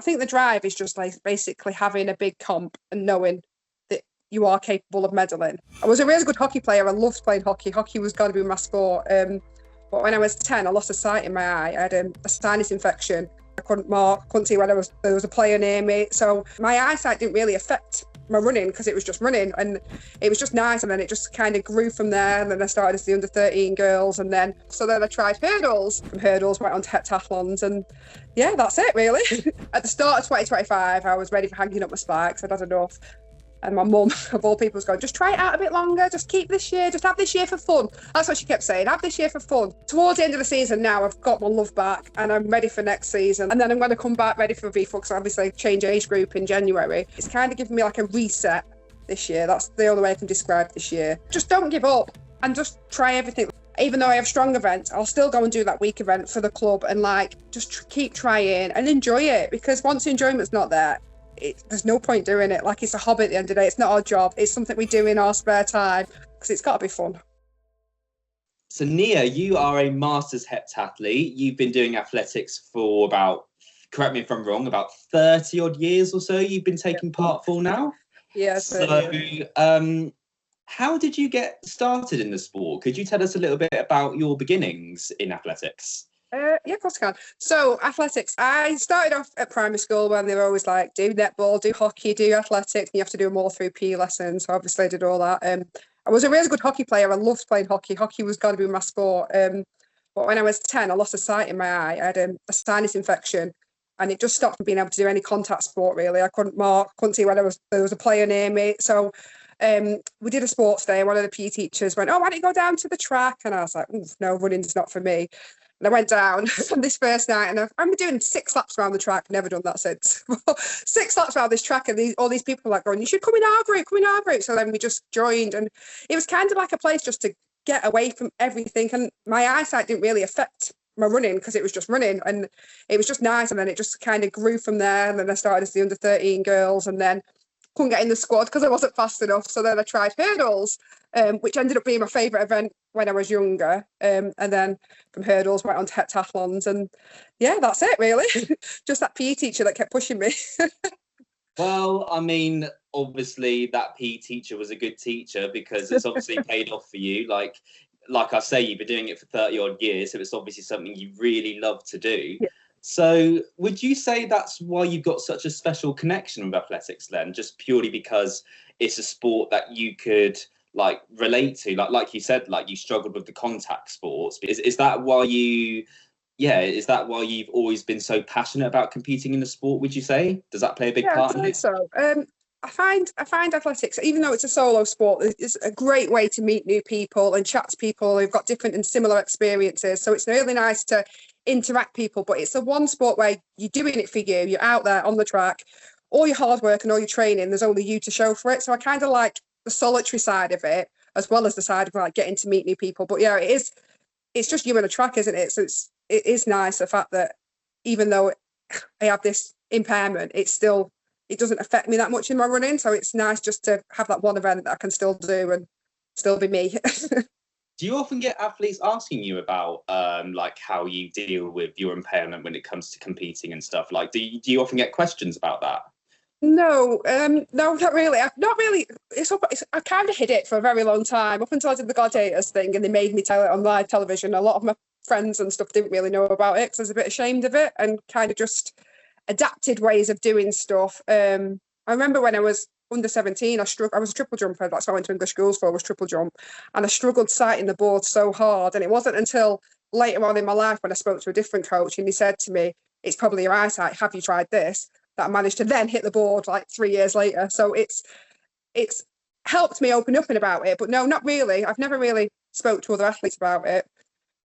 think the drive is just like basically having a big comp and knowing that you are capable of medaling. I was a really good hockey player. I loved playing hockey. Hockey was going to be my sport. But when I was 10, I lost a sight in my eye. I had a sinus infection. I couldn't mark, couldn't see when there was a player near me. So my eyesight didn't really affect my running because it was just running, and it was just nice. And then it just kind of grew from there. And then I started as the under 13 girls, and then I tried hurdles. From hurdles went on to heptathlons, and yeah, that's it really. At the start of 2025, I was ready for hanging up my spikes. I'd had enough. And my mum, of all people, was going, just try it out a bit longer, just keep this year, just have this year for fun. That's what she kept saying, have this year for fun. Towards the end of the season now, I've got my love back and I'm ready for next season. And then I'm going to come back ready for V4 because obviously change age group in January. It's kind of giving me like a reset this year. That's the only way I can describe this year. Just don't give up and just try everything. Even though I have strong events, I'll still go and do that week event for the club and like just keep trying and enjoy it, because once the enjoyment's not there, there's no point doing it. Like, it's a hobby at the end of the day. It's not our job. It's something we do in our spare time because it's got to be fun. So Nia, you are a masters heptathlete. You've been doing athletics for about, correct me if I'm wrong, about 30 odd years or so you've been taking part for now? Yeah. So how did you get started in the sport? Could you tell us a little bit about your beginnings in athletics? Yeah, of course I can. So athletics, I started off at primary school when they were always like, do netball, do hockey, do athletics, and you have to do them all through PE lessons. So obviously I did all that. I was a really good hockey player. I loved playing hockey. Hockey was going to be my sport. But when I was 10, I lost a sight in my eye. I had a sinus infection, and it just stopped me being able to do any contact sport, really. I couldn't mark, couldn't see when there was a player near me. So we did a sports day. One of the PE teachers went, oh, why don't you go down to the track? And I was like, no, running's not for me. And I went down on this first night, and I've been doing 6 laps around the track. Never done that since. 6 laps around this track, and all these people were like going, you should come in our group. So then we just joined, and it was kind of like a place just to get away from everything. And my eyesight didn't really affect my running because it was just running, and it was just nice. And then it just kind of grew from there. And then I started as the under 13 girls, and then couldn't get in the squad because I wasn't fast enough. So then I tried hurdles, which ended up being my favourite event when I was younger. And then from hurdles went on to heptathlons, and yeah, that's it really. Just that PE teacher that kept pushing me. Well, I mean, obviously that PE teacher was a good teacher because it's obviously paid off for you. Like I say, you've been doing it for 30 odd years, so it's obviously something you really love to do. Yeah. So would you say that's why you've got such a special connection with athletics then, just purely because it's a sport that you could like relate to? Like you said, like you struggled with the contact sports. Is that why you've always been so passionate about competing in the sport, would you say? Does that play a big part in it? So I find athletics, even though it's a solo sport, it's a great way to meet new people and chat to people who've got different and similar experiences. So it's really nice to interact people, but it's the one sport where you're doing it for you. You're out there on the track, all your hard work and all your training, there's only you to show for it. So I kind of like the solitary side of it as well as the side of like getting to meet new people. But yeah, it's just you and a track, isn't it? So it is nice the fact that even though I have this impairment, it doesn't affect me that much in my running. So it's nice just to have that one event that I can still do and still be me. Do you often get athletes asking you about like how you deal with your impairment when it comes to competing and stuff? Like, do you often get questions about that? No, not really. I kind of hid it for a very long time up until I did the Gladiators thing, and they made me tell it on live television. A lot of my friends and stuff didn't really know about it because I was a bit ashamed of it, and kind of just adapted ways of doing stuff. I remember when I was under 17, I was a triple jumper. That's what I went to English schools for, was triple jump, and I struggled sighting the board so hard. And it wasn't until later on in my life when I spoke to a different coach, and he said to me, "It's probably your eyesight. Have you tried this?" That I managed to then hit the board like 3 years later. So it's helped me open up about it. But no, not really. I've never really spoke to other athletes about it.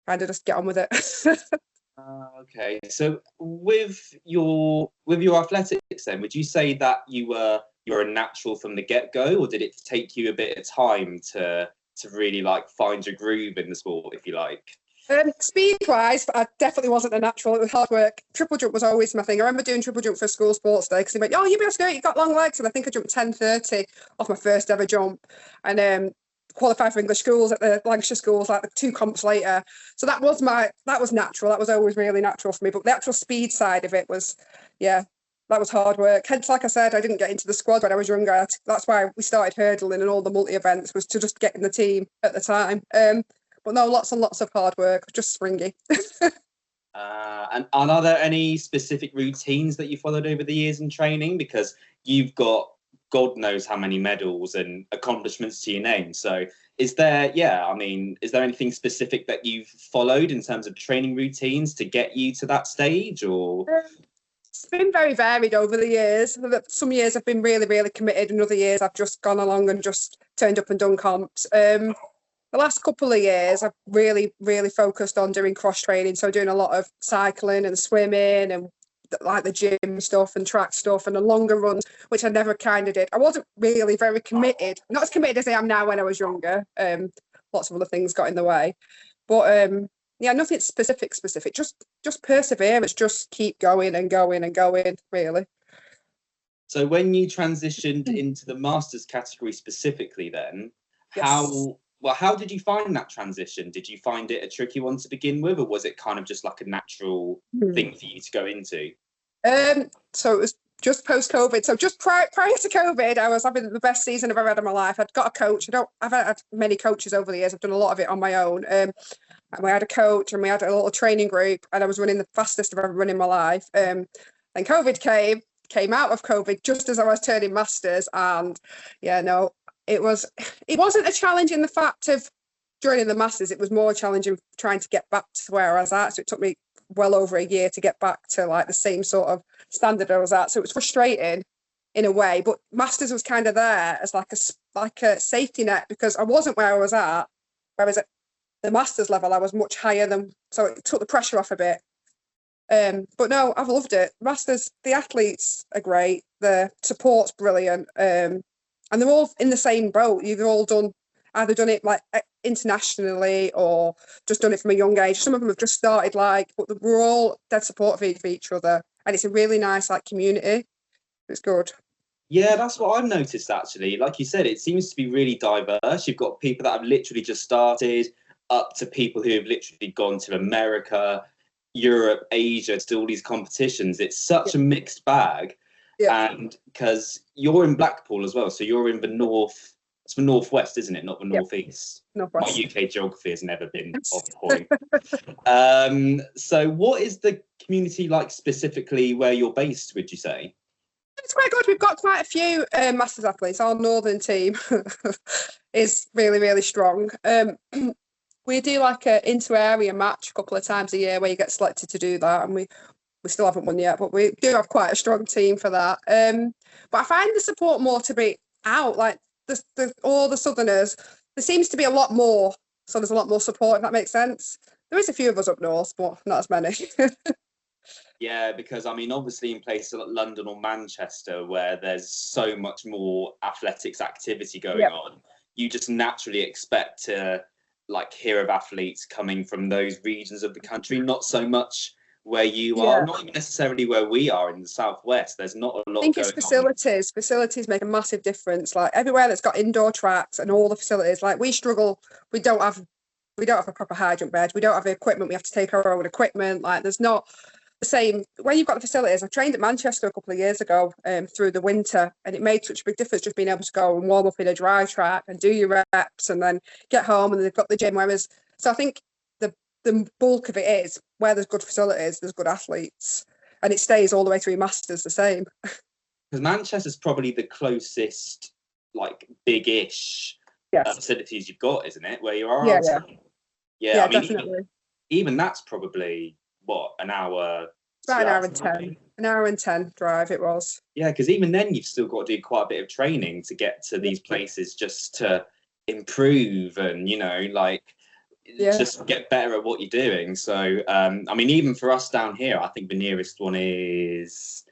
Kind of just get on with it. Okay. So with your athletics then, would you say that you're a natural from the get-go, or did it take you a bit of time to really like find your groove in the sport, if you like? Speed-wise, I definitely wasn't a natural. It was hard work. Triple jump was always my thing. I remember doing triple jump for a school sports day because they went, "Oh, you'll be able to do it. You've got long legs." And I think I jumped 10:30 off my first ever jump, and qualified for English schools at the Lancashire schools like 2 comps later. So that was natural. That was always really natural for me. But the actual speed side of it was, yeah, that was hard work. Hence, like I said, I didn't get into the squad when I was younger. That's why we started hurdling and all the multi-events, was to just get in the team at the time. But no, lots and lots of hard work, just springy. And are there any specific routines that you followed over the years in training? Because you've got God knows how many medals and accomplishments to your name. So is there anything specific that you've followed in terms of training routines to get you to that stage, or? It's been very varied over the years. Some years I've been really, really committed, and other years I've just gone along and just turned up and done comps. The last couple of years I've really, really focused on doing cross training. So doing a lot of cycling and swimming and like the gym stuff and track stuff and the longer runs, which I never kind of did. I wasn't really very committed, not as committed as I am now when I was younger. Lots of other things got in the way, but yeah, nothing specific. Just perseverance, just keep going and going and going, really. So when you transitioned into the masters category specifically, then how did you find that transition? Did you find it a tricky one to begin with, or was it kind of just like a natural thing for you to go into? So it was just post-COVID. So just prior to COVID, I was having the best season I've ever had in my life. I'd got a coach. I've had many coaches over the years. I've done a lot of it on my own. And we had a coach and we had a little training group, and I was running the fastest I've ever run in my life. Then COVID came out of COVID just as I was turning masters, and it wasn't a challenge in the fact of joining the masters. It was more challenging trying to get back to where I was at. So it took me well over a year to get back to like the same sort of standard I was at. So it was frustrating in a way, but masters was kind of there as like a safety net, because I wasn't where I was at. Whereas at the masters level, I was much higher than, so it took the pressure off a bit. But no, I've loved it. Masters, the athletes are great. The support's brilliant. And they're all in the same boat. You've all either done it like internationally or just done it from a young age. Some of them have just started, but we're all dead supportive of each other, and it's a really nice community. It's good. Yeah, that's what I've noticed actually. Like you said, it seems to be really diverse. You've got people that have literally just started, up to people who have literally gone to America, Europe, Asia, to do all these competitions. It's such a mixed bag. Yeah. And because you're in Blackpool as well, so you're in the north. It's the northwest, isn't it? Not the northeast. Northwest. My UK geography has never been on point. So what is the community like specifically where you're based, would you say? It's quite good. We've got quite a few masters athletes. Our northern team is really, really strong. We do like an inter-area match a couple of times a year where you get selected to do that, and we still haven't won yet, but we do have quite a strong team for that. But I find the support more to be out, like all the southerners. There seems to be a lot more, so there's a lot more support, if that makes sense. There is a few of us up north, but not as many. Yeah, because I mean, obviously in places like London or Manchester, where there's so much more athletics activity going on, you just naturally expect to hear of athletes coming from those regions of the country, not so much where you are, not even necessarily where we are in the southwest. There's not a lot. I think it's facilities. Facilities make a massive difference. Like everywhere that's got indoor tracks and all the facilities, we struggle. We don't have a proper hydrant bed. We don't have the equipment. We have to take our own equipment. There's not the same where you've got the facilities. I trained at Manchester a couple of years ago through the winter, and it made such a big difference just being able to go and warm up in a dry track and do your reps and then get home, and they've got the gym. So I think the bulk of it is where there's good facilities, there's good athletes, and it stays all the way through masters the same. Because Manchester's probably the closest big-ish facilities you've got, isn't it? Where you are. Yeah, I mean, definitely. Even that's probably an hour. About an hour and 10. An hour and 10 drive it was. Yeah, because even then you've still got to do quite a bit of training to get to these places, just to improve and just get better at what you're doing. So I mean, even for us down here, I think the nearest one is,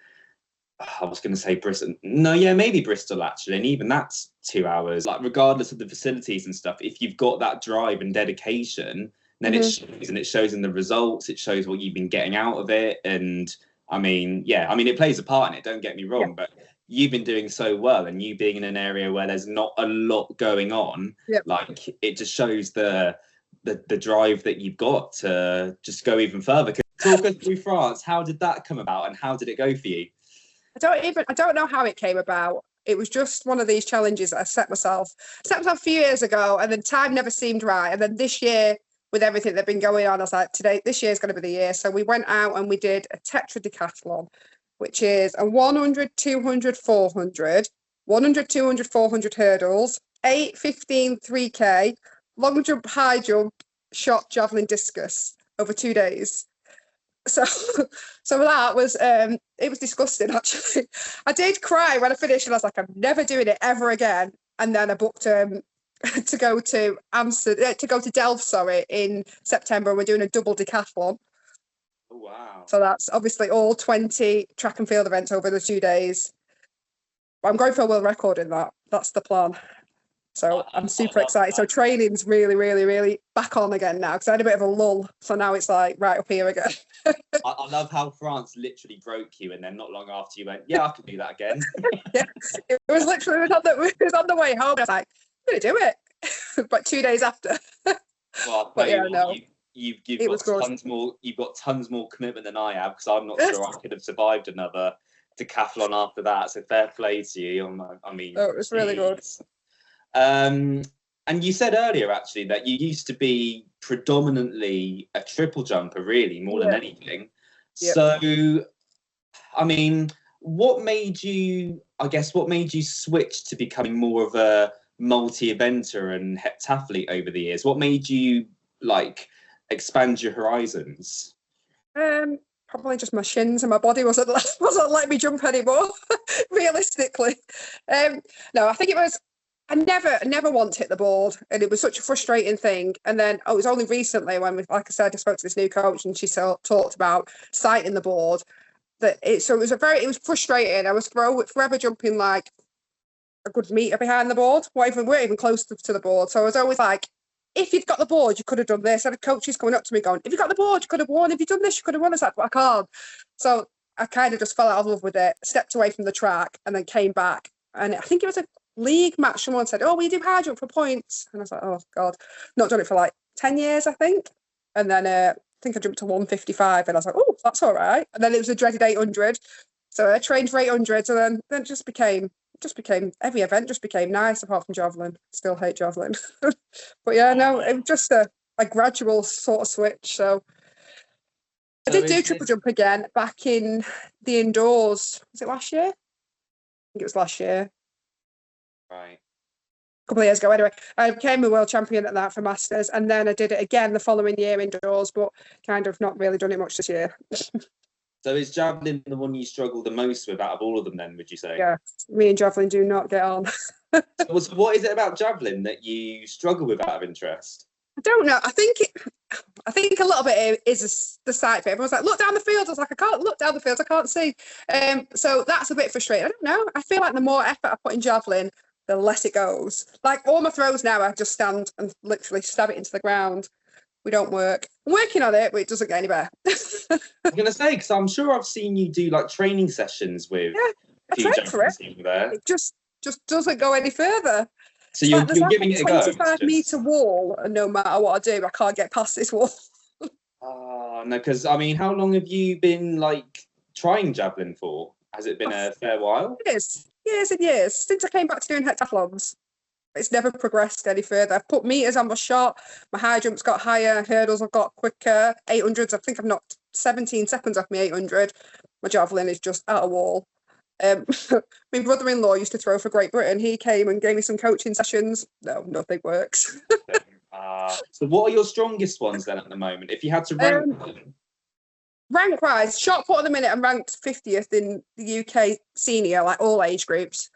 I was going to say Bristol. No, yeah, maybe Bristol actually, and even that's 2 hours. Regardless of the facilities and stuff, if you've got that drive and dedication, then it shows in the results. It shows what you've been getting out of it. And I mean, it plays a part in it, don't get me wrong, but you've been doing so well, and you being in an area where there's not a lot going on, it just shows the drive that you've got to just go even further. Talk us through France. How did that come about, and how did it go for you? I don't know how it came about. It was just one of these challenges that I set myself a few years ago, and then time never seemed right. And then this year, with everything that's been going on, I was like, this year is going to be the year. So we went out and we did a tetra decathlon, which is a 100, 200, 400, 100, 200, 400 hurdles, 8, 15, 3K, long jump, high jump, shot, javelin, discus over 2 days. So that was it was disgusting actually. I did cry when I finished, and I was like, I'm never doing it ever again. And then I booked to go to Delft, in September. We're doing a double decathlon. Oh, wow. So that's obviously all 20 track and field events over the 2 days. I'm going for a world record in that. That's the plan. So I'm super excited. So training's really, really, really back on again now, because I had a bit of a lull. So now it's like right up here again. I love how France literally broke you, and then not long after you went, yeah, I could do that again. Yeah, it was literally it was on the way home. I was like, I'm going to do it. But 2 days after. Well, but yeah, no. You've got tons more commitment than I have, because I'm not sure I could have survived another decathlon after that. So fair play to you. It was really good. And you said earlier actually that you used to be predominantly a triple jumper, really, more than anything. Yep. So, I mean, what made you switch to becoming more of a multi-eventer and heptathlete over the years? What made you expand your horizons? Probably just my shins, and my body wasn't letting me jump anymore. Realistically, no, I think it was. I never once hit the board, and it was such a frustrating thing. And then it was only recently when, like I said, I spoke to this new coach, and she talked about sighting the board. It was frustrating. I was forever jumping like a good meter behind the board. We're even close to the board. So I was always like, if you'd got the board, you could have done this. I had coaches coming up to me going, if you got the board, you could have won. If you'd done this, you could have won. I was like, but I can't. So I kind of just fell out of love with it, stepped away from the track, and then came back. And I think it was a league match. Someone said, oh, we do high jump for points. And I was like, oh, God. Not done it for like 10 years, I think. And then I think I jumped to 155, and I was like, oh, that's all right. And then it was a dreaded 800. So I trained for 800s, and then it just became every event just became nice, apart from javelin. Still hate javelin. But yeah, no, it was just a gradual sort of switch. So I did do triple jump again back in the indoors. Was it last year? I think it was last year. Right. A couple of years ago. Anyway, I became a world champion at that for Masters, and then I did it again the following year indoors, but kind of not really done it much this year. So is javelin the one you struggle the most with out of all of them then, would you say? Yeah, me and javelin do not get on. So what is it about javelin that you struggle with out of interest? I don't know. I think a little bit is the sight bit. Everyone's like, look down the field. I was like, I can't look down the field. I can't see. So that's a bit frustrating. I don't know. I feel like the more effort I put in javelin, the less it goes. Like all my throws now, I just stand and literally stab it into the ground. We don't work. I'm working on it, but it doesn't get any better. I was going to say, because I'm sure I've seen you do like training sessions with I tried for it. There. It just doesn't go any further. So you're giving it a go. 25-meter wall, and no matter what I do, I can't get past this wall. Oh, no, because I mean, how long have you been trying javelin for? Has it been a fair while? It is. Years and years. Since I came back to doing heptathlons. It's never progressed any further. I've put meters on my shot. My high jumps got higher. Hurdles have got quicker. 800s, I think I've knocked 17 seconds off my 800. My javelin is just at a wall. My brother-in-law used to throw for Great Britain. He came and gave me some coaching sessions. No, nothing works. So what are your strongest ones then at the moment? If you had to rank them? Rank-wise, shot put at the minute, I'm ranked 50th in the UK senior, like all age groups,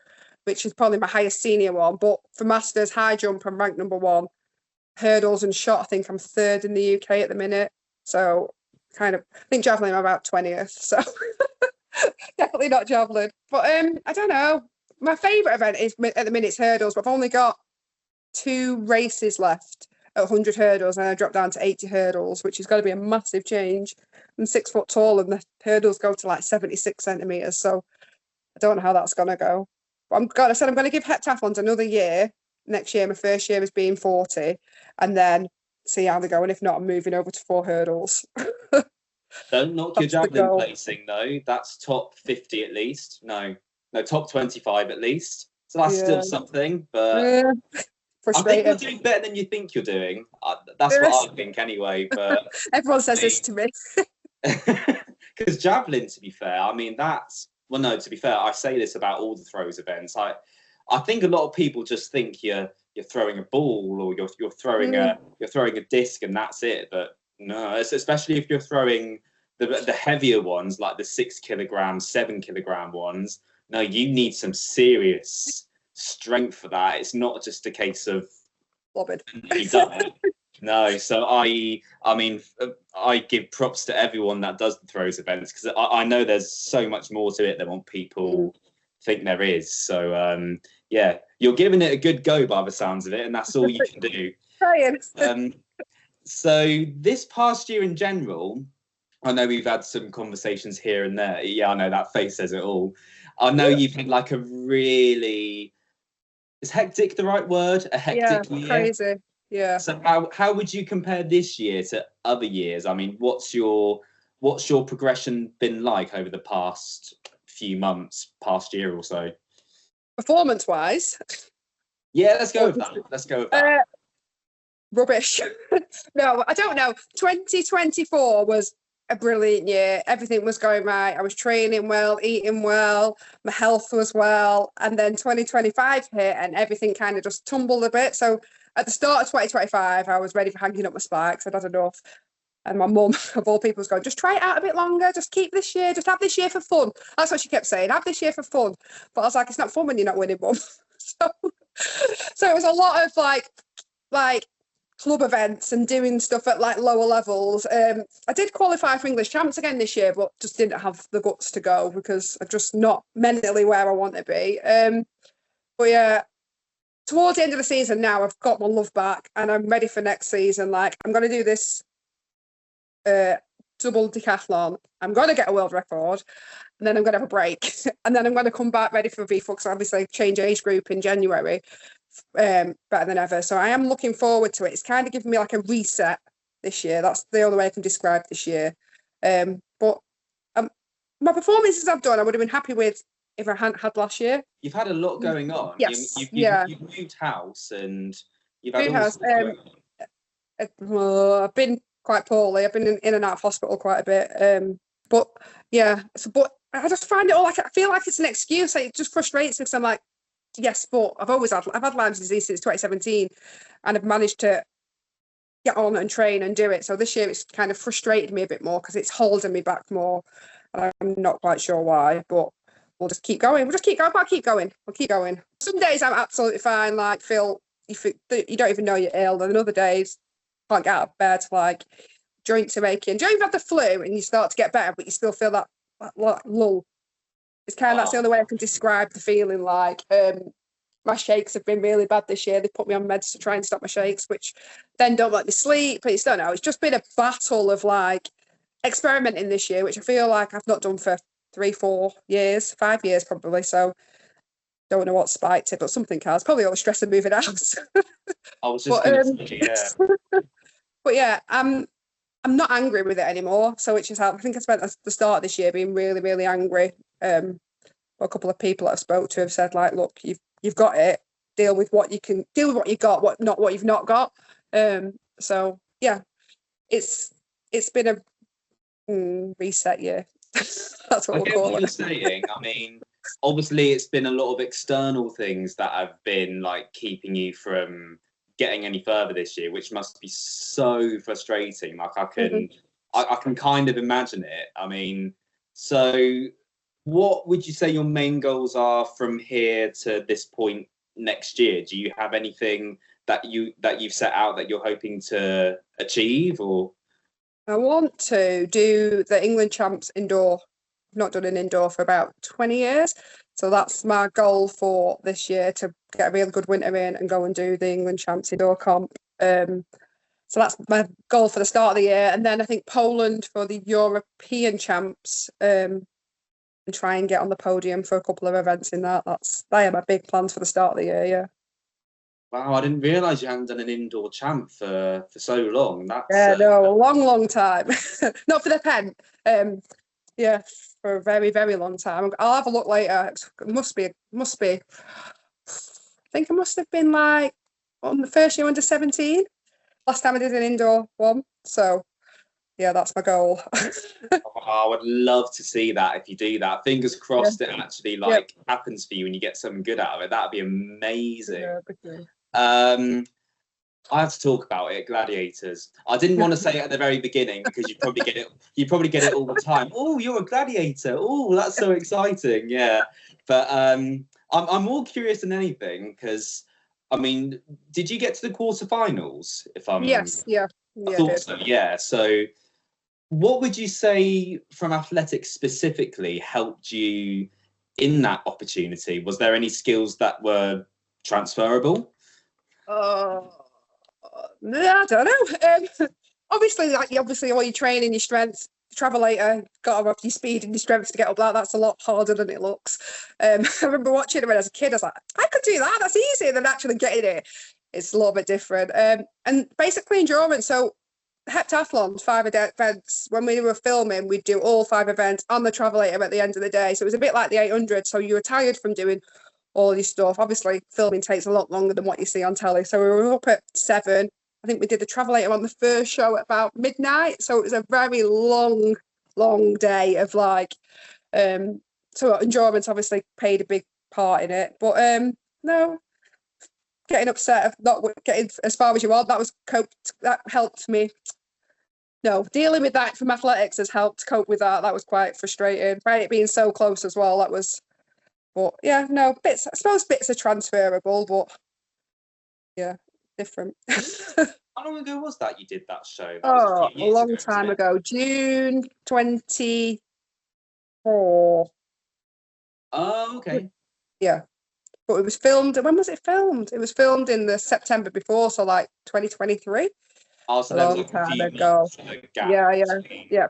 which is probably my highest senior one. But for Masters, high jump, I'm ranked number 1. Hurdles and shot, I think I'm 3rd in the UK at the minute. So I think javelin, I'm about 20th. So definitely not javelin. But I don't know. My favourite event is at the minute is hurdles, but I've only got 2 races left at 100 hurdles, and I dropped down to 80 hurdles, which is going to be a massive change. I'm 6 foot tall, and the hurdles go to like 76 centimetres. So I don't know how that's going to go. But I'm going to give heptathlons another year. Next year, my first year is being 40, and then see how they go. And if not, I'm moving over to 4 hurdles. Don't knock your That's the javelin goal. placing though. That's top 50 at least. No, top 25 at least. So that's still Yeah. something. But Yeah. I think you're Frustrating. doing better than you think you're doing. That's Yes. what I think anyway. But Everyone says this to me. because javelin, to be fair, I mean that's well, no. To be fair, I say this about all the throws events. I think a lot of people just think you're throwing a ball or you're throwing a disc and that's it. But no, especially if you're throwing the heavier ones like the 6 kilogram, 7 kilogram ones. No, you need some serious strength for that. It's not just a case of Lobbing. you've done it. No, so I mean, I give props to everyone that does the throws events because I know there's so much more to it than what people think there is. So yeah, you're giving it a good go by the sounds of it, and that's all you can do. Trying. So this past year in general, I know we've had some conversations here and there. Yeah, I know that face says it all. I know you've had like a really, is hectic the right word? A hectic year? Crazy. Yeah. So how would you compare this year to other years? I mean, what's your progression been like over the past few months, past year or so? Performance-wise. Yeah, let's go with that. Rubbish. No, I don't know. 2024 was a brilliant year. Everything was going right. I was training well, eating well, my health was well. And then 2025 hit and everything kind of just tumbled a bit. So at the start of 2025, I was ready for hanging up my spikes. I'd had enough. And my mum, of all people, was going, just try it out a bit longer. Just keep this year. Just have this year for fun. That's what she kept saying. Have this year for fun. But I was like, it's not fun when you're not winning, mum. So it was a lot of like club events and doing stuff at like lower levels. I did qualify for English champs again this year, but just didn't have the guts to go because I'm just not mentally where I want to be. But yeah, towards the end of the season now, I've got my love back and I'm ready for next season. Like I'm going to do this double decathlon. I'm going to get a world record and then I'm going to have a break and then I'm going to come back ready for VFUX. So obviously change age group in January. Better than ever. So I am looking forward to it. It's kind of giving me like a reset this year. That's the only way I can describe this year. But my performances I've done, I would have been happy with if I hadn't had last year. You've had a lot going on. Yes. You've moved house and you've had house. I've been quite poorly. I've been in and out of hospital quite a bit. But yeah, but I just find it all like I feel like it's an excuse. Like, it just frustrates me because I'm like, yes, but I've had Lyme disease since 2017 and I've managed to get on and train and do it. So this year it's kind of frustrated me a bit more because it's holding me back more. And I'm not quite sure why, but we'll just keep going. We'll keep going. Some days I'm absolutely fine, like feel you don't even know you're ill. And other days can't get out of bed, like joints are aching. Do you even have the flu and you start to get better, but you still feel that lull? It's kind of that's the only way I can describe the feeling. Like my shakes have been really bad this year. They put me on meds to try and stop my shakes, which then don't let me sleep. But don't know. It's just been a battle of like experimenting this year, which I feel like I've not done for 3-4 years, 5 years probably. So don't know what spiked it, but something has. Probably all the stress of moving house. I was just going to say, yeah. But yeah, I'm not angry with it anymore. So which is how I think I spent the start of this year being really, really angry. A couple of people that I've spoke to have said like, look, you've got it. Deal with what you got, not what you've not got. So yeah, it's been a reset year. That's what we'll call what you're saying. I mean, obviously, it's been a lot of external things that have been like keeping you from getting any further this year, which must be so frustrating. Like I can kind of imagine it. I mean, so what would you say your main goals are from here to this point next year? Do you have anything that you've set out that you're hoping to achieve, or? I want to do the England Champs indoor. I've not done an indoor for about 20 years. So that's my goal for this year, to get a really good winter in and go and do the England Champs indoor comp. So that's my goal for the start of the year. And then I think Poland for the European Champs, and try and get on the podium for a couple of events in that. They are my big plans for the start of the year, yeah. Wow, I didn't realise you hadn't done an indoor champ for so long. That's no, a long time. Not for the pen. Yeah, for a very, very long time. I'll have a look later. It must be. I think it must have been like on the first year under 17. Last time I did an indoor one. So yeah, that's my goal. I would love to see that if you do that. Fingers crossed it actually happens for you and you get something good out of it. That'd be amazing. I have to talk about it, Gladiators. I didn't want to say it at the very beginning because you probably get it. You probably get it all the time. Oh, you're a gladiator. Oh, that's so exciting. Yeah, but I'm more curious than anything because I mean, did you get to the quarterfinals? If I'm yes, yeah, I thought so. Yeah. So, what would you say from athletics specifically helped you in that opportunity? Was there any skills that were transferable? I don't know. Obviously, all your training, your strength, travel later, got to have your speed and your strength to get up that. That's a lot harder than it looks. I remember watching it when I was a kid. I was like, I could do that. That's easier than actually getting it. It's a little bit different. And basically endurance. So heptathlon, 5 events. When we were filming, we'd do all 5 events on the travelator at the end of the day. So it was a bit like the 800. So you were tired from doing all your stuff. Obviously, filming takes a lot longer than what you see on telly. So we were up at 7. I think we did the travelator on the first show at about midnight. So it was a very long day of like, so endurance obviously played a big part in it. But no, getting upset of not getting as far as you want, that helped me. No, dealing with that from athletics has helped cope with that. That was quite frustrating. Right, it being so close as well. That was, but yeah, no, I suppose bits are transferable, but yeah, different. How long ago was that you did that show? That was a long time ago. June 24. Oh, okay. Yeah. But it was filmed. When was it filmed? It was filmed in the September before, so like 2023. Oh, so that was like a few months gap. Yeah.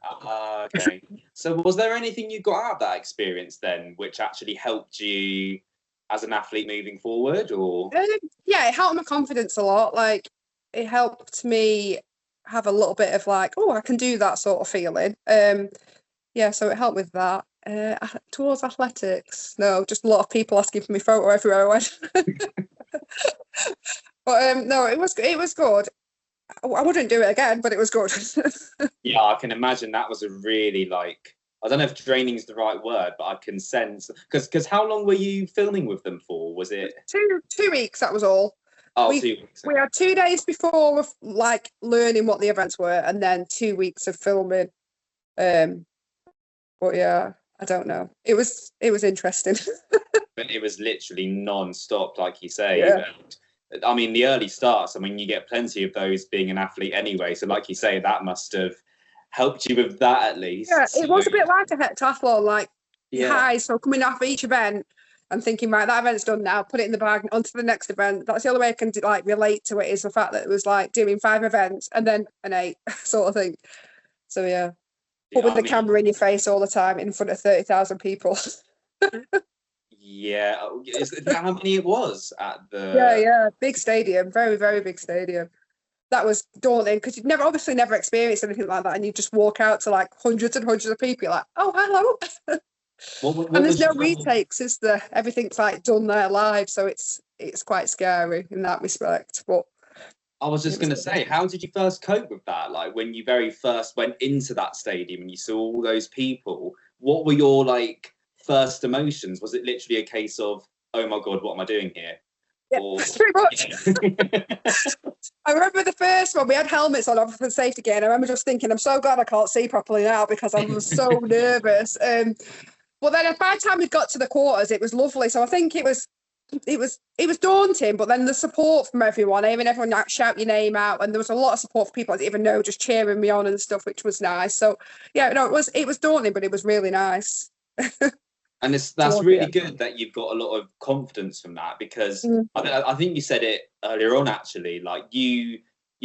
Okay. So was there anything you got out of that experience then, which actually helped you as an athlete moving forward, or? Yeah, it helped my confidence a lot. Like, it helped me have a little bit of like, oh, I can do that sort of feeling. Yeah, so it helped with that. Towards athletics, no, just a lot of people asking for my photo everywhere I went. But no, it was good. I wouldn't do it again, but it was good. Yeah, I can imagine that was a really like, I don't know if training is the right word, but I can sense because how long were you filming with them for? Was it 2 weeks? That was all. Oh, we, 2 weeks. We had 2 days before of like learning what the events were, and then 2 weeks of filming. But yeah, I don't know. It was interesting. But it was literally non-stop, like you say. Yeah. I mean, the early starts, I mean, you get plenty of those being an athlete anyway. So like you say, that must have helped you with that at least. Yeah, it was a bit like a heptathlon, like yeah. So coming off each event and thinking, right, that event's done now, put it in the bag, onto the next event. That's the only way I can like relate to it, is the fact that it was like doing 5 events and then an 8 sort of thing. So yeah. But with the camera in your face all the time in front of 30,000 people. Yeah. Is that how many it was at the... Yeah. Big stadium. Very, very big stadium. That was daunting because you'd obviously never experienced anything like that, and you just walk out to like hundreds and hundreds of people. You're like, oh, hello. What and there's no retakes, is there? Everything's like done there live, so it's quite scary in that respect. But I was just going to say, how did you first cope with that? Like when you very first went into that stadium and you saw all those people, what were your like first emotions? Was it literally a case of, oh my God, what am I doing here? Yeah, pretty much. I remember the first one, we had helmets on for safety gear, and I remember just thinking, I'm so glad I can't see properly now because I was so nervous. But then by the time we got to the quarters, it was lovely. So I think it was daunting, but then the support from everyone, even everyone like shout your name out, and there was a lot of support for people I didn't even know just cheering me on and stuff, which was nice. So yeah, no, it was daunting, but it was really nice. And that's really good that you've got a lot of confidence from that, because I think you said it earlier on actually, like you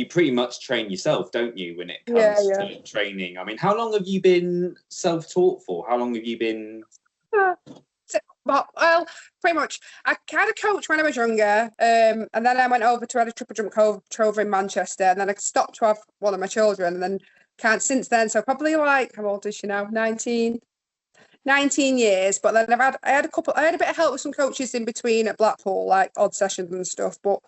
pretty much train yourself, don't you, when it comes to training? I mean, how long have you been self-taught for? How long have you been Well, pretty much. I kind of coached when I was younger, and then I went over to had a triple jump coach over in Manchester, and then I stopped to have one of my children, and then can't since then. So probably like, how old is she now? 19 years. But then I had a bit of help with some coaches in between at Blackpool, like odd sessions and stuff, but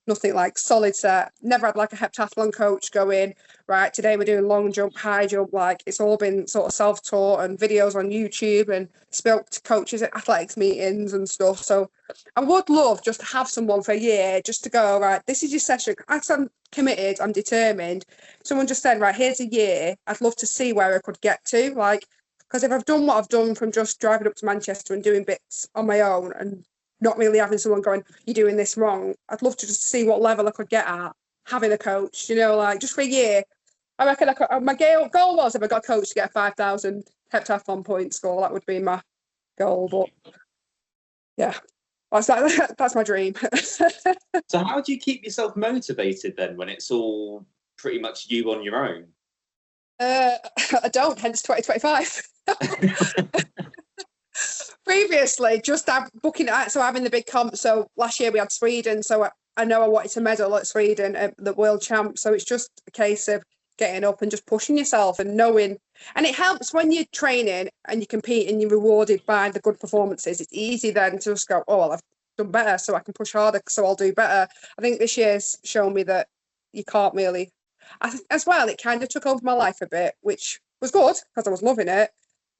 nothing like solid set. Never had like a heptathlon coach going, right, today we're doing long jump, high jump. Like it's all been sort of self-taught and videos on YouTube, and spoke to coaches at athletics meetings and stuff. So I would love just to have someone for a year just to go, right, this is your session. I'm committed, I'm determined. Someone just said, right, here's a year. I'd love to see where I could get to. Like, because if I've done what I've done from just driving up to Manchester and doing bits on my own and not really having someone going, you're doing this wrong, I'd love to just see what level I could get at having a coach, like just for a year. I reckon my goal was, if I got a coach, to get a 5,000 heptathlon point score. That would be my goal, but yeah, that's my dream. So how do you keep yourself motivated then when it's all pretty much you on your own? I don't, hence 2025. Previously, just booking it, so having the big comp. So last year we had Sweden, so I know I wanted to medal at Sweden at the world champ. So it's just a case of getting up and just pushing yourself and knowing. And it helps when you're training and you compete and you're rewarded by the good performances. It's easy then to just go, oh, well, I've done better, so I can push harder, so I'll do better. I think this year's shown me that you can't really. As well, it kind of took over my life a bit, which was good because I was loving it.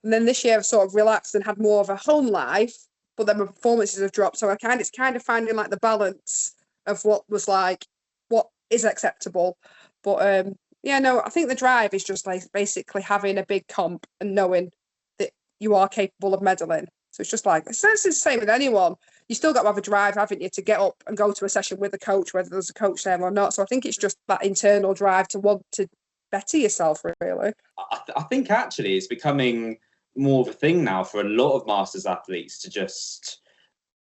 And then this year I've sort of relaxed and had more of a home life, but then my performances have dropped. So it's kind of finding like the balance of what is acceptable. But yeah, no, I think the drive is just like basically having a big comp and knowing that you are capable of medaling. So it's just like, it's the same with anyone. You still got to have a drive, haven't you, to get up and go to a session with a coach, whether there's a coach there or not. So I think it's just that internal drive to want to better yourself, really. I think actually it's becoming more of a thing now for a lot of masters athletes to just,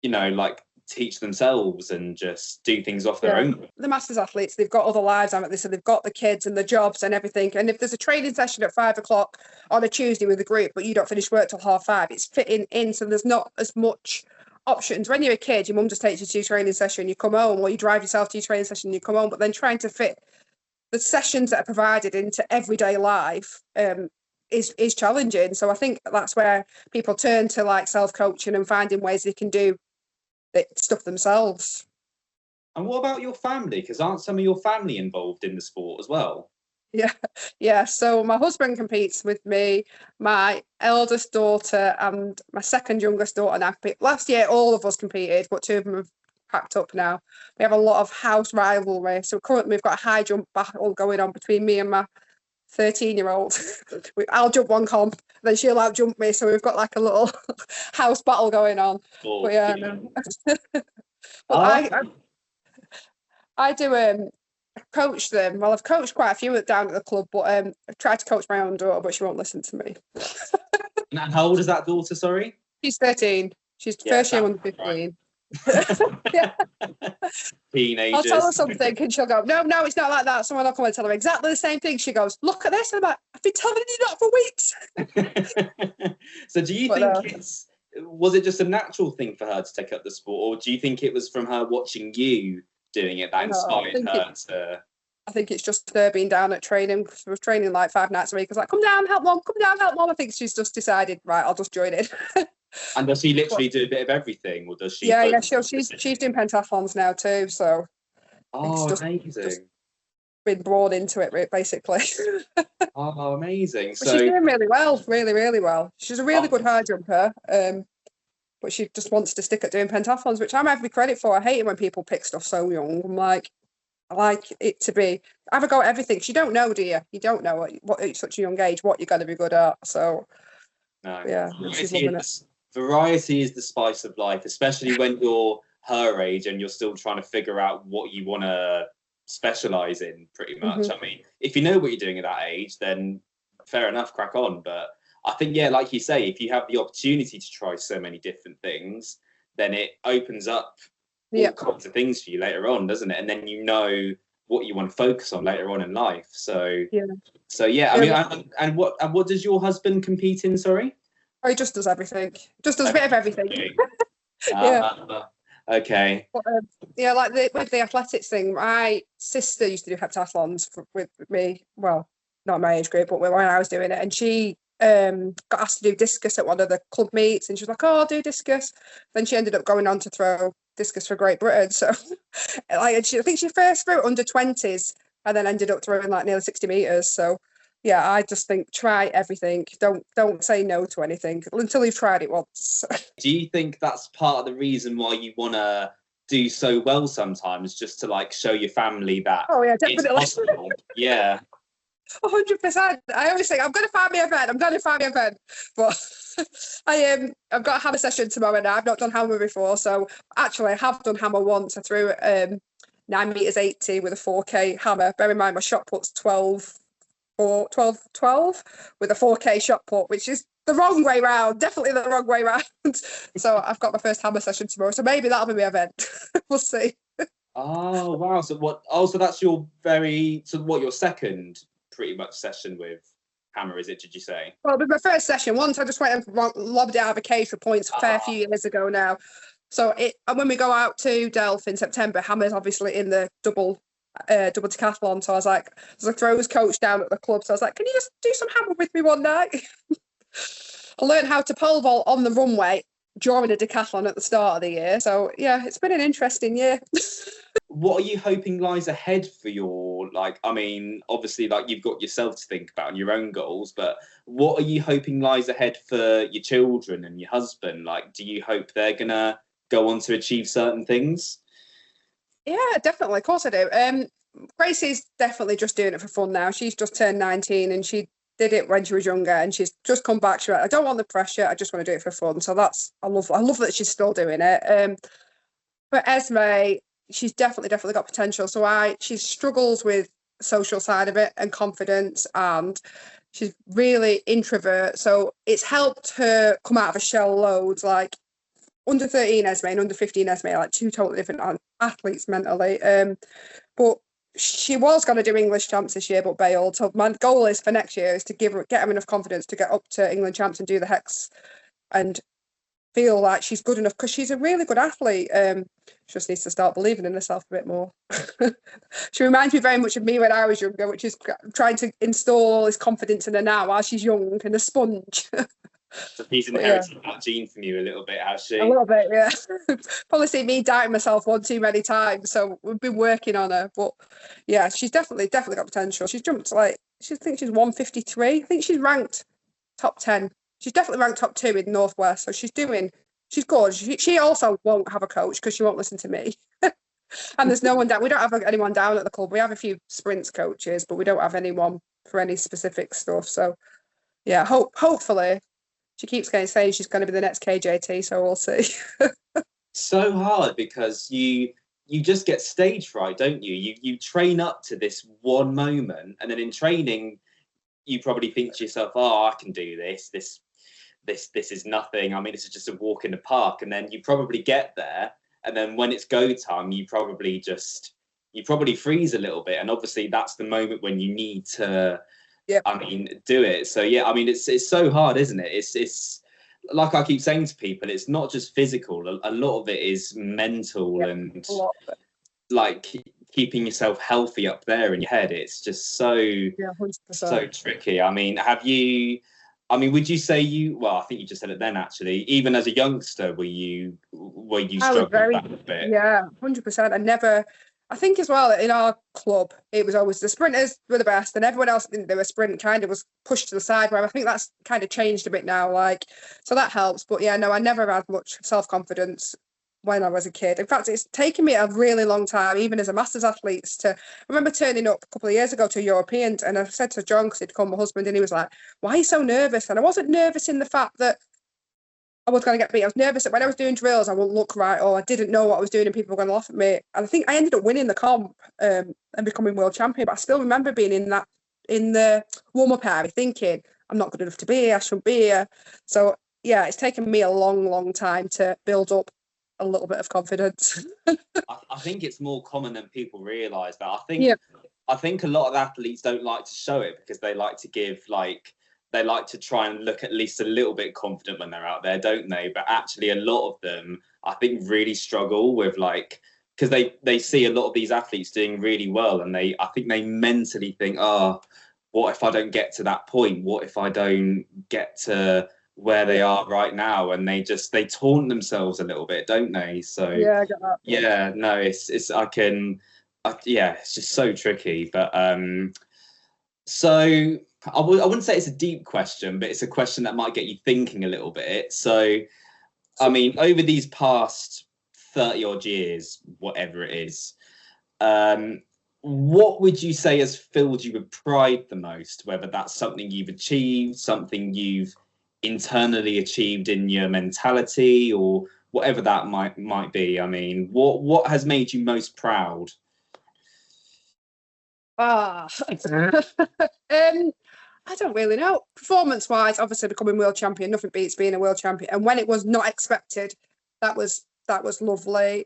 like teach themselves and just do things off their own. The masters athletes, they've got other lives, haven't they? So they've got the kids and the jobs and everything. And if there's a training session at 5:00 on a Tuesday with a group, but you don't finish work till 5:30, it's fitting in. So there's not as much options. When you're a kid, your mum just takes you to your training session, you come home, or you drive yourself to your training session, you come home. But then trying to fit the sessions that are provided into everyday life is challenging. So I think that's where people turn to like self-coaching and finding ways they can do stuff themselves. And what about your family? Because aren't some of your family involved in the sport as well? Yeah. So my husband competes with me, my eldest daughter and my second youngest daughter now. Last year all of us competed, but two of them have packed up now. We have a lot of house rivalry. So currently we've got a high jump battle going on between me and my 13-year-old. I'll jump one comp, then she'll out jump me. So we've got like a little house battle going on. But yeah, no. But I do coach them. Well, I've coached quite a few down at the club, but I've tried to coach my own daughter, but she won't listen to me. And how old is that daughter, sorry? She's 13. She's first year under 15. Right. Yeah. Teenagers. I'll tell her something and she'll go, no, it's not like that. Someone will come and tell her exactly the same thing. She goes, look at this. And I'm like, I've been telling you that for weeks. So do you think was it just a natural thing for her to take up the sport, or do you think it was from her watching you doing it that inspired her to? I think it's just her being down at training, because we were training like 5 nights a week. I was like, come down, help mom, come down, help mom. I think she's just decided, right, I'll just join in. And does she literally do a bit of everything, or does she? Yeah, she's doing pentathlons now too. So amazing. Been brought into it basically. Oh, amazing! But she's doing really well, really well. She's a really good high jumper, but she just wants to stick at doing pentathlons, which I'm every credit for. I hate it when people pick stuff so young. I'm like, I like it to be have a go at everything. You don't know, do you? You don't know what at such a young age what you're going to be good at. So yeah, she's loving it. Variety is the spice of life, especially when you're her age and you're still trying to figure out what you want to specialize in, pretty much. Mm-hmm. I mean, if you know what you're doing at that age, then fair enough, crack on. But I think, yeah, like you say, if you have the opportunity to try so many different things, then it opens up all kinds of things for you later on, doesn't it? And then you know what you want to focus on later on in life. So yeah, I mean, and what does your husband compete in? Sorry. Oh, he just does everything. Just does a bit of everything. Yeah. Okay. But, yeah, like with the athletics thing, my sister used to do heptathlons with me. Well, not my age group, but when I was doing it, and she got asked to do discus at one of the club meets, and she was like, "Oh, I'll do discus." Then she ended up going on to throw discus for Great Britain. So, like, I think she first threw under 20s, and then ended up throwing like nearly 60 meters. So, yeah, I just think try everything. Don't say no to anything until you've tried it once. Do you think that's part of the reason why you want to do so well sometimes, just to like show your family that Oh yeah, it's definitely. possible? Yeah. 100%. I always think I'm going to find me a event. But I've got a hammer session tomorrow now. I've not done hammer before, so actually I have done hammer once. I threw 9 meters 80 with a 4K hammer. Bear in mind my shot put's 12 with a 4K shot put, which is the wrong way round. Definitely the wrong way round. So I've got my first hammer session tomorrow. So maybe that'll be my event. We'll see. Oh wow! So what? Oh, so that's your your second pretty much session with hammer, is it? Did you say? Well, with my first session, once I just went and lobbed it out of a cage for points a fair few years ago now. So when we go out to Delft in September, hammer's obviously in the double decathlon. So I was like, there's a throws coach down at the club. So I was like, can you just do some hammer with me one night? I learned how to pole vault on the runway during a decathlon at the start of the year. So yeah, it's been an interesting year. What are you hoping lies ahead for your, like, I mean, obviously, like, you've got yourself to think about and your own goals, but what are you hoping lies ahead for your children and your husband? Like, do you hope they're gonna go on to achieve certain things? Yeah, definitely. Of course I do. Gracie's definitely just doing it for fun now. She's just turned 19 and she did it when she was younger, and she's just come back. She's like, I don't want the pressure. I just want to do it for fun. So I love that she's still doing it. But Esme, she's definitely got potential. So she struggles with social side of it and confidence, and she's really introvert. So it's helped her come out of a shell loads. Like under 13 Esme and under 15 Esme, like two totally different athletes mentally. But she was going to do English champs this year, but bailed. So my goal is for next year is to get her enough confidence to get up to England champs and do the hex and feel like she's good enough, because she's a really good athlete. She just needs to start believing in herself a bit more. She reminds me very much of me when I was younger, which is trying to install all this confidence in her now while she's young and a sponge. So she's inherited that gene from you a little bit, has she? A little bit, yeah. Probably see me doubting myself one too many times, so we've been working on her. But yeah, she's definitely got potential. She's jumped I think she's 153. I think she's ranked top 10. She's definitely ranked top 2 in Northwest, so she's good. She also won't have a coach because she won't listen to me. And there's no one down. We don't have anyone down at the club. We have a few sprints coaches, but we don't have anyone for any specific stuff. So yeah, hopefully she keeps saying she's going to be the next KJT, so we'll see. So hard because you just get stage fright, don't you? You train up to this one moment, and then in training, you probably think to yourself, "Oh, I can do this. This is nothing. I mean, this is just a walk in the park." And then you probably get there, and then when it's go time, you probably freeze a little bit. And obviously, that's the moment when you need to. Yeah. I mean, do it. So yeah, I mean, it's so hard, isn't it? It's like I keep saying to people, it's not just physical. A lot of it is mental, and like keeping yourself healthy up there in your head. It's just so 100%. tricky. I mean, would you say well, I think you just said it then, actually, even as a youngster, were you struggling with that a bit? Yeah, 100%. I think as well in our club, it was always the sprinters were the best, and everyone else didn't do a sprint kind of was pushed to the side. Where I think that's kind of changed a bit now, so that helps. But yeah, no, I never had much self-confidence when I was a kid. In fact, it's taken me a really long time, even as a masters athlete, I remember turning up a couple of years ago to Europeans, and I said to John, because he'd come, my husband, and he was like, "Why are you so nervous?" And I wasn't nervous in the fact that I was going to get beat. I was nervous that when I was doing drills, I wouldn't look right, or I didn't know what I was doing and people were going to laugh at me. And I think I ended up winning the comp and becoming world champion. But I still remember being in the warm-up area thinking, I'm not good enough to be here, I shouldn't be here. So yeah, it's taken me a long, long time to build up a little bit of confidence. I think it's more common than people realise that. I think a lot of athletes don't like to show it because they like to give they like to try and look at least a little bit confident when they're out there, don't they? But actually, a lot of them, I think, really struggle with like, because they see a lot of these athletes doing really well, and I think they mentally think, oh, what if I don't get to that point? What if I don't get to where they are right now? And they taunt themselves a little bit, don't they? So yeah, I get that. yeah, no, it's yeah, it's just so tricky. But so I wouldn't say it's a deep question, but it's a question that might get you thinking a little bit. So, I mean, over these past 30 odd years, whatever it is, what would you say has filled you with pride the most? Whether that's something you've achieved, something you've internally achieved in your mentality, or whatever that might be. I mean, what has made you most proud? I don't really know. Performance-wise, obviously becoming world champion, nothing beats being a world champion. And when it was not expected, that was lovely.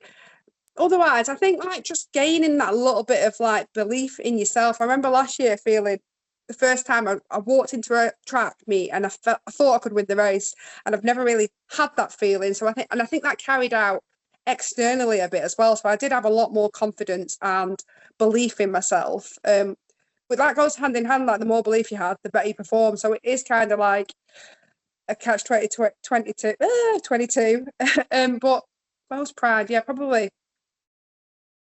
Otherwise, I think like just gaining that little bit of like belief in yourself. I remember last year feeling the first time I walked into a track meet and I thought I could win the race, and I've never really had that feeling. So I think that carried out externally a bit as well. So I did have a lot more confidence and belief in myself. But that goes hand in hand. Like the more belief you have, the better you perform. So it is kind of like a catch 22. But most pride, yeah, probably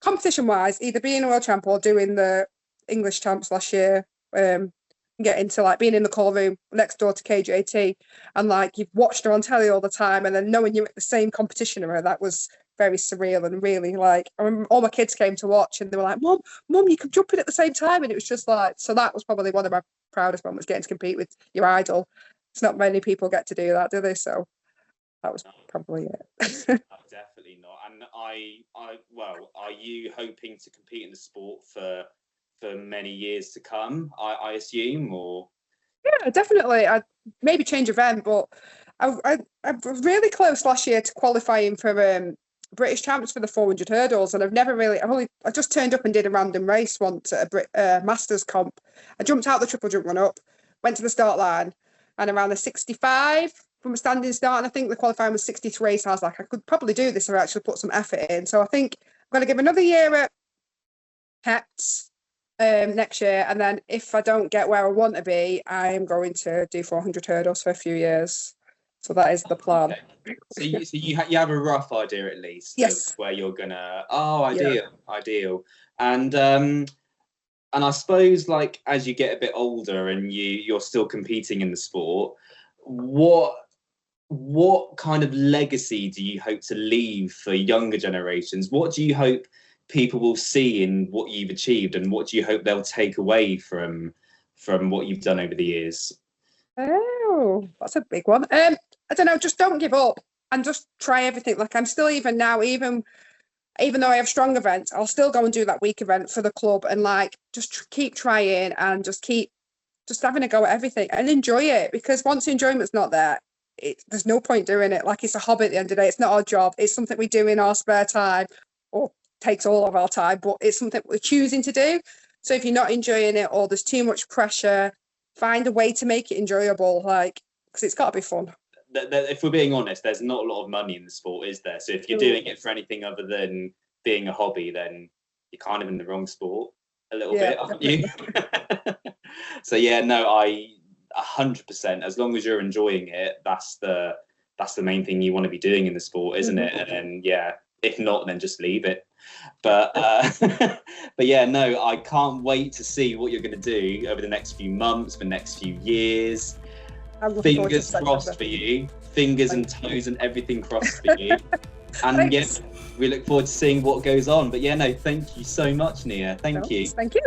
competition wise, either being a world champ or doing the English champs last year. Get into like being in the call room next door to KJT, and like you've watched her on telly all the time, and then knowing you're at the same competition as her, that was very surreal. And really, like, I remember all my kids came to watch and they were like, Mum, you can jump in at the same time. And it was just like, so that was probably one of my proudest moments, getting to compete with your idol. It's not many people get to do that, do they? So that was probably it. Definitely not. And well, are you hoping to compete in the sport for many years to come, I assume? Or yeah, definitely. I maybe change event, but I was really close last year to qualifying for British champs for the 400 hurdles, and I just turned up and did a random race once at a Masters comp. I jumped out the triple jump run up, went to the start line, and around the 65 from a standing start, and I think the qualifying was 63, so I was like, I could probably do this if I actually put some effort in. So I think I'm going to give another year at Heps next year, and then if I don't get where I want to be, I am going to do 400 hurdles for a few years. So that is the plan. Okay. So you have a rough idea at least, yes, of where you're gonna. Oh, ideal. And I suppose like as you get a bit older and you're still competing in the sport, what kind of legacy do you hope to leave for younger generations? What do you hope people will see in what you've achieved, and what do you hope they'll take away from what you've done over the years? Oh, that's a big one. I don't know, just don't give up and just try everything. Like I'm still, even now, even though I have strong events, I'll still go and do that week event for the club, and like just keep trying and just keep having a go at everything and enjoy it, because once the enjoyment's not there, there's no point doing it. Like it's a hobby at the end of the day. It's not our job. It's something we do in our spare time, or takes all of our time, but it's something we're choosing to do. So if you're not enjoying it, or there's too much pressure, find a way to make it enjoyable, like, because it's got to be fun. If we're being honest, there's not a lot of money in the sport, is there? So if you're doing it for anything other than being a hobby, then you're kind of in the wrong sport a little bit, aren't you? So yeah, no, 100%. As long as you're enjoying it, that's the main thing you want to be doing in the sport, isn't it? And then yeah, if not, then just leave it. But but yeah, no, I can't wait to see what you're going to do over the next few months, the next few years. Fingers crossed for you. Fingers and toes and everything crossed for you. And yes, we look forward to seeing what goes on. But yeah, no, thank you so much, Nia. Thank you. Thank you.